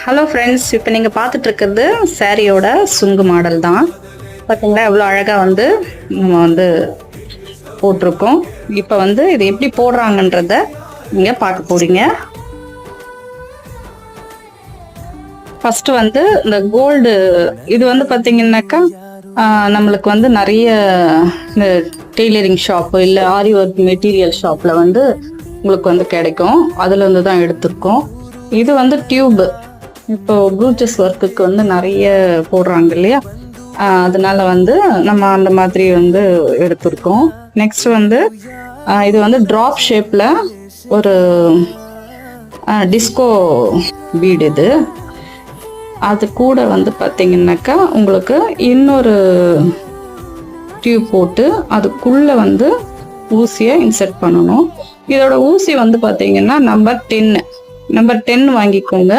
Hello friends, இப்போ நீங்கள் பார்த்துட்டு இருக்கிறது சாரியோட சுங்கு மாடல் தான். பார்த்தீங்களா எவ்வளோ அழகாக வந்து நம்ம வந்து போட்டிருக்கோம். இப்போ வந்து இது எப்படி போடுறாங்கன்றத நீங்கள் பார்க்க போறீங்க. ஃபஸ்ட்டு வந்து இந்த கோல்டு இது வந்து பார்த்தீங்கன்னாக்கா நம்மளுக்கு வந்து நிறைய இந்த டெய்லரிங் ஷாப்பு இல்லை ஆரி ஒர்க் மெட்டீரியல் ஷாப்பில் வந்து உங்களுக்கு வந்து கிடைக்கும். அதில் வந்து தான் எடுத்திருக்கோம். இது வந்து டியூப்பு. இப்போ ப்ரூச்சஸ் ஒர்க்குக்கு வந்து நிறைய போடுறாங்க இல்லையா, அதனால வந்து நம்ம அந்த மாதிரி வந்து எடுத்திருக்கோம். நெக்ஸ்ட் வந்து இது வந்து ட்ராப் ஷேப்பில் ஒரு டிஸ்கோ பீடு. இது அது கூட வந்து பார்த்தீங்கன்னாக்கா உங்களுக்கு இன்னொரு டியூப் போட்டு அதுக்குள்ளே வந்து ஊசியை இன்சர்ட் பண்ணணும். இதோட ஊசி வந்து பார்த்தீங்கன்னா நம்பர் 10 வாங்கிக்கோங்க.